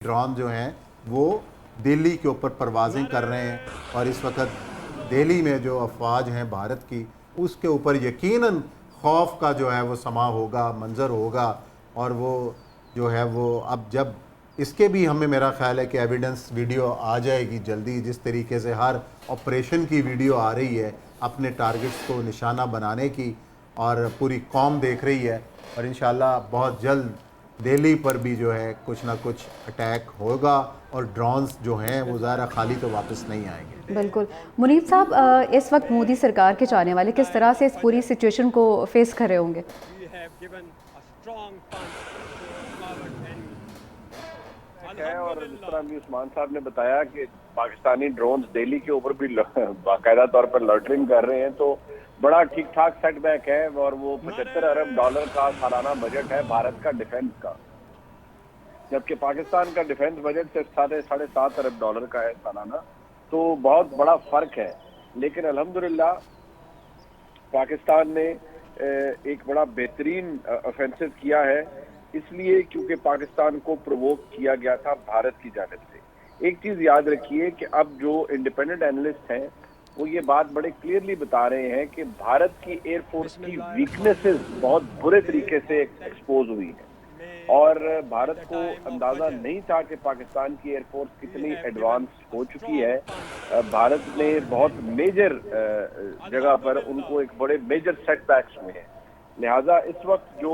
Drone जो हैं वो दिल्ली के ऊपर परवाज़ें कर रहे हैं और इस वक्त दिल्ली में जो अफवाज हैं भारत की उसके ऊपर यकीनन खौफ का जो है वो समा होगा, मंज़र होगा। और वो जो है वो अब जब इसके भी हमें मेरा ख़्याल है कि एविडेंस वीडियो आ जाएगी जल्दी, जिस तरीके से हर ऑपरेशन की वीडियो आ रही है अपने टारगेट्स को निशाना बनाने की, और पूरी कौम देख रही है। और इंशाल्लाह बहुत जल्द दिल्ली पर भी जो है कुछ ना कुछ अटैक होगा और ड्रोन्स जो हैं वो ज़ाहिर खाली तो वापस नहीं आएंगे। बिल्कुल। मुनीब साहब, इस वक्त मोदी सरकार के चाहने वाले किस तरह से इस पूरी सिचुएशन को फेस कर रहे होंगे? है। और जिस तरह अभी उस्मान साहब ने बताया कि पाकिस्तानी ड्रोन्स दिल्ली के ऊपर भी बाकायदा तौर पर लॉटरिंग कर रहे हैं, तो बड़ा ठीक ठाक सेटबैक है। और वो $75 अरब का सालाना बजट है भारत का डिफेंस का, जबकि पाकिस्तान का डिफेंस बजट सिर्फ $7.5 अरब का है सालाना। तो बहुत बड़ा फर्क है। लेकिन अल्हम्दुलिल्लाह पाकिस्तान ने एक बड़ा बेहतरीन ऑफेंसिव किया है, इसलिए क्योंकि पाकिस्तान को प्रोवोक किया गया था भारत की जानिब से। एक चीज याद रखिए कि अब जो इंडिपेंडेंट एनालिस्ट हैं वो ये बात बड़े क्लियरली बता रहे हैं कि भारत की एयरफोर्स की वीकनेसेस बहुत बुरे तरीके से एक्सपोज हुई है, और भारत को अंदाजा नहीं था कि पाकिस्तान की एयरफोर्स कितनी एडवांस हो चुकी है। भारत ने बहुत मेजर जगह पर उनको एक बड़े मेजर सेटबैक्स हुए हैं। लिहाजा इस वक्त जो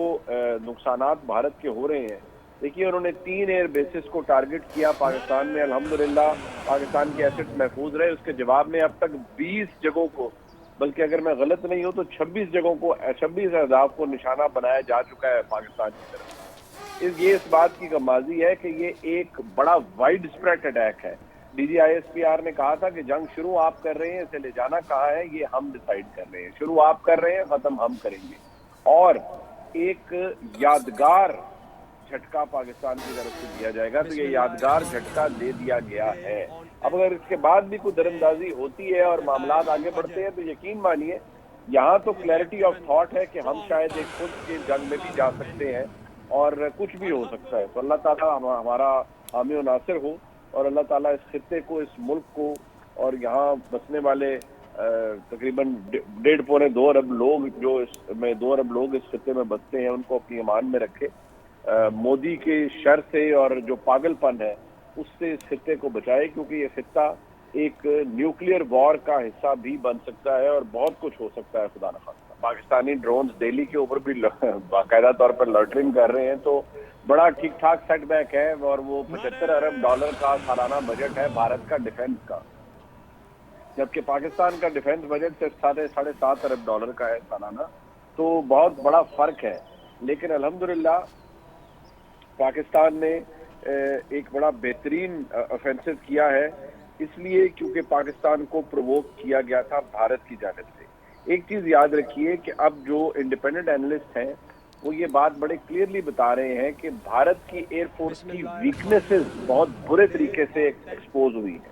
नुकसानात भारत के हो रहे हैं, देखिए उन्होंने 3 एयर बेसिस को टारगेट किया पाकिस्तान में। अल्हम्दुलिल्लाह पाकिस्तान के एसेट्स महफूज रहे। उसके जवाब में अब तक 20 जगहों को, बल्कि अगर मैं गलत नहीं हूं तो 26 जगहों को, 26 अहदाफ को निशाना बनाया जा चुका है पाकिस्तान की तरफ। ये इस बात की गमाजी है कि ये एक बड़ा वाइड स्प्रेड अटैक है। DGISPR ने कहा था कि जंग शुरू आप कर रहे हैं, इसे ले जाना कहाँ है ये हम डिसाइड कर रहे हैं, शुरू आप कर रहे हैं, खत्म हम करेंगे। और एक यादगार झटका पाकिस्तान की तरफ से दिया जाएगा, तो ये यादगार झटका दे दिया गया है। अब अगर इसके बाद भी कोई दरअंदाजी होती है और मामला आगे बढ़ते हैं, तो यकीन मानिए यहाँ तो क्लैरिटी ऑफ थॉट है कि हम शायद एक खुद के जंग में भी जा सकते हैं और कुछ भी हो सकता है। तो अल्लाह ताला हमारा हामी और नासिर हो, और अल्लाह ताला इस खित्ते को, इस मुल्क को और यहाँ बसने वाले तकरीबन 1.5-2 अरब लोग, जो इसमें 2 अरब लोग इस खित्ते में बसते हैं, उनको अपनी ईमान में रखे। मोदी के शर से और जो पागलपन है उससे इस खित्ते को बचाए, क्योंकि ये खित्ता एक न्यूक्लियर वॉर का हिस्सा भी बन सकता है और बहुत कुछ हो सकता है खुदा न खास्ता। पाकिस्तानी ड्रोन्स दिल्ली के ऊपर भी बाकायदा तौर पर लॉटरिंग कर रहे हैं, तो बड़ा ठीक ठाक सेटबैक है। और वो $75 अरब का सालाना बजट है भारत का डिफेंस का, जबकि पाकिस्तान का डिफेंस बजट सिर्फ $7.5 अरब का है सालाना। तो बहुत बड़ा फर्क है। लेकिन अल्हम्दुलिल्लाह पाकिस्तान ने एक बड़ा बेहतरीन ऑफेंसिव किया है, इसलिए क्योंकि पाकिस्तान को प्रोवोक किया गया था भारत की जानिब से। एक चीज याद रखिए कि अब जो इंडिपेंडेंट एनालिस्ट हैं वो ये बात बड़े क्लियरली बता रहे हैं कि भारत की एयरफोर्स की वीकनेसेस बहुत बुरे तरीके से एक्सपोज हुई है,